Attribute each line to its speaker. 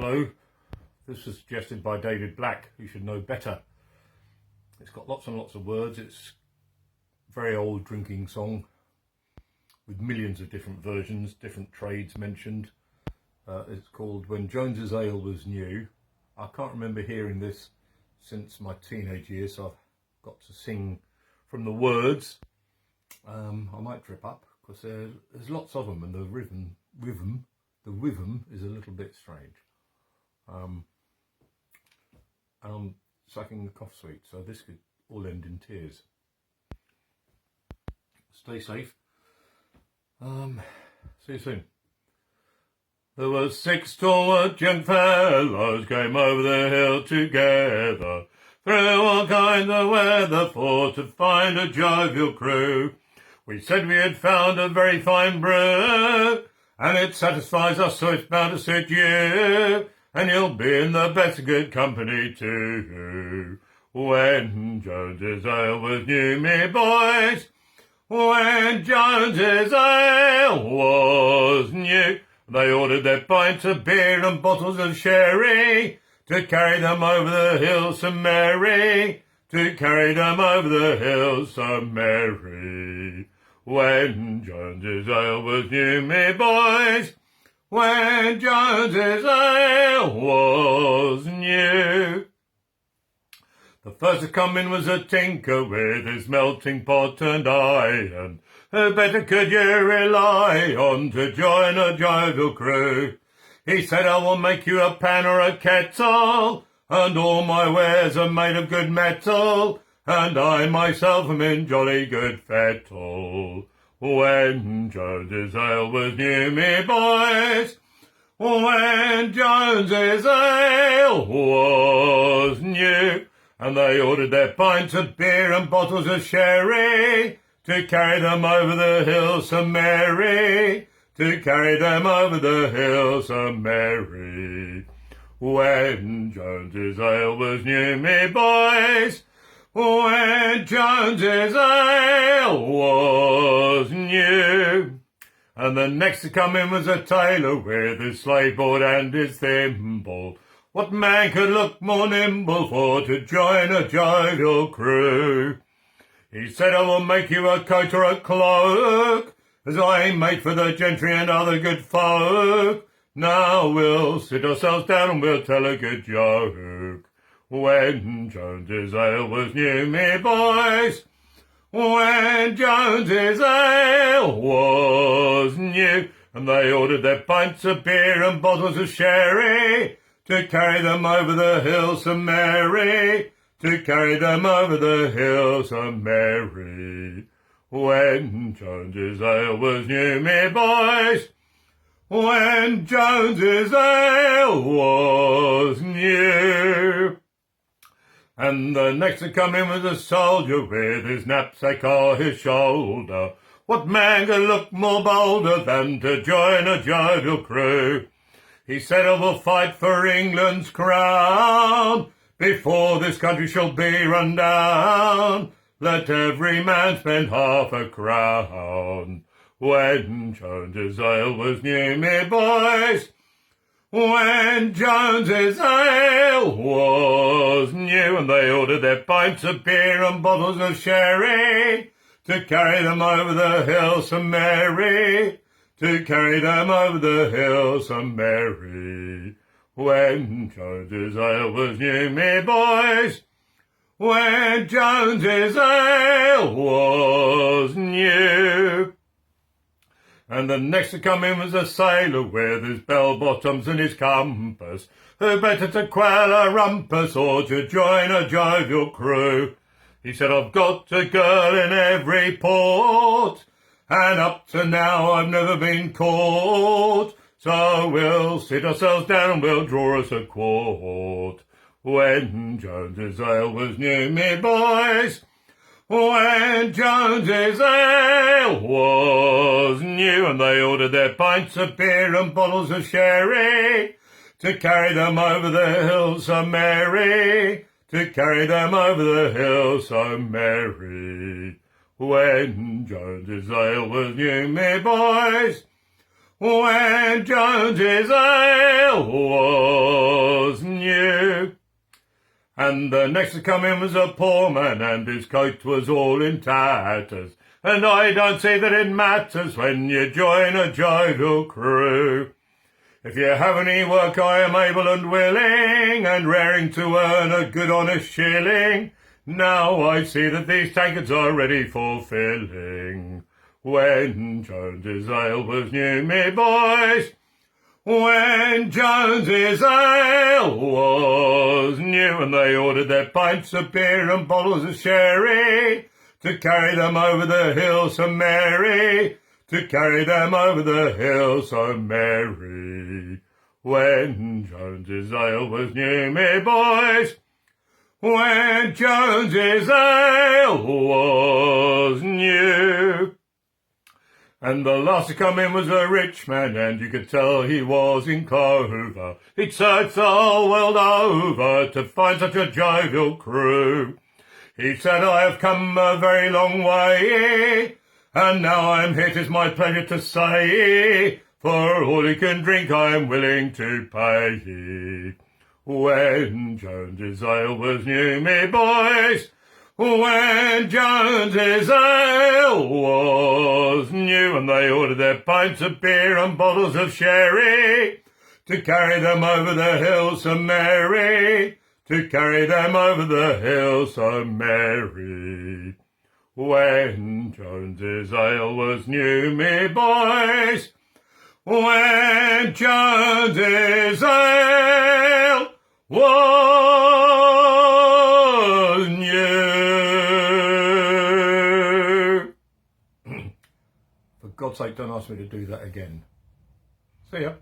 Speaker 1: Hello, this was suggested by David Black, who should know better. It's got lots and lots of words. It's a very old drinking song with millions of different versions, different trades mentioned. It's called When Jones's Ale Was New. I can't remember hearing this since my teenage years, so I've got to sing from the words. I might trip up because there's lots of them, and the rhythm is a little bit strange. And I'm sucking the cough sweet, so this could all end in tears. Stay safe. See you soon. There were 6 stalwart young fellows came over the hill together, through all kinds of weather for to find a jovial crew. We said we had found a very fine brew, and it satisfies us, so it's bound to suit you, and you'll be in the best of good company too. When Jones's ale was new, me boys, when Jones's ale was new, they ordered their pints of beer and bottles of sherry to carry them over the hills so merry, to carry them over the hills so merry. When Jones's ale was new, me boys, when Jones's ale was new. The first to come in was a tinker with his melting pot and iron. Who better could you rely on to join a jovial crew? He said, I will make you a pan or a kettle, and all my wares are made of good metal, and I myself am in jolly good fettle. When Jones's ale was new, me boys, when Jones's ale was new, and they ordered their pints of beer and bottles of sherry to carry them over the hills so merry, to carry them over the hills so merry. When Jones's ale was new, me boys, when Jones's ale was new. And the next to come in was a tailor with his slave board and his thimble. What man could look more nimble for to join a jovial crew? He said, I will make you a coat or a cloak, as I make for the gentry and other good folk. Now we'll sit ourselves down and we'll tell a good joke. When Jones's ale was new, me boys, when Jones's ale was new, and they ordered their pints of beer and bottles of sherry to carry them over the hills so merry, to carry them over the hills so merry. When Jones's ale was new, me boys, when Jones's ale was new. And the next to come in was a soldier with his knapsack on his shoulder. What man could look more bolder than to join a jovial crew? He said, I will fight for England's crown before this country shall be run down. Let every man spend half a crown. When Jones's ale was new, me boys, when Jones's ale was new, and they ordered their pints of beer and bottles of sherry to carry them over the hills so merry, to carry them over the hills so merry. When Jones's ale was new, me boys, when Jones's ale was new. And the next to come in was a sailor with his bell-bottoms and his compass. Who better to quell a rumpus or to join a jovial crew? He said, I've got a girl in every port, and up to now I've never been caught. So we'll sit ourselves down and we'll draw us a quart. When Jones's ale was new, me boys, when Jones's ale was new, and they ordered their pints of beer and bottles of sherry to carry them over the hills so merry, to carry them over the hills so merry. When Jones's ale was new, me boys, when Jones's ale was And the next to come in was a poor man, and his coat was all in tatters. And I don't see that it matters when you join a jovial crew. If you have any work, I am able and willing, and raring to earn a good honest shilling. Now I see that these tankards are ready for filling. When Jones's ale was new, me boys, when Jones's ale was new, and they ordered their pints of beer and bottles of sherry to carry them over the hill so merry, to carry them over the hill so merry. When Jones's ale was new, me boys, when Jones's ale was new. And the last to come in was a rich man, and you could tell he was in clover. He'd searched the whole world over to find such a jovial crew. He said, I have come a very long way, and now I'm here, 'tis my pleasure to say, for all he can drink I'm willing to pay. When Jones's ale was new, me boys, when Jones's ale was new, and they ordered their pints of beer and bottles of sherry to carry them over the hill so merry, to carry them over the hill so merry. When Jones's ale was new, me boys, when Jones's ale was new. For God's sake, don't ask me to do that again. See ya.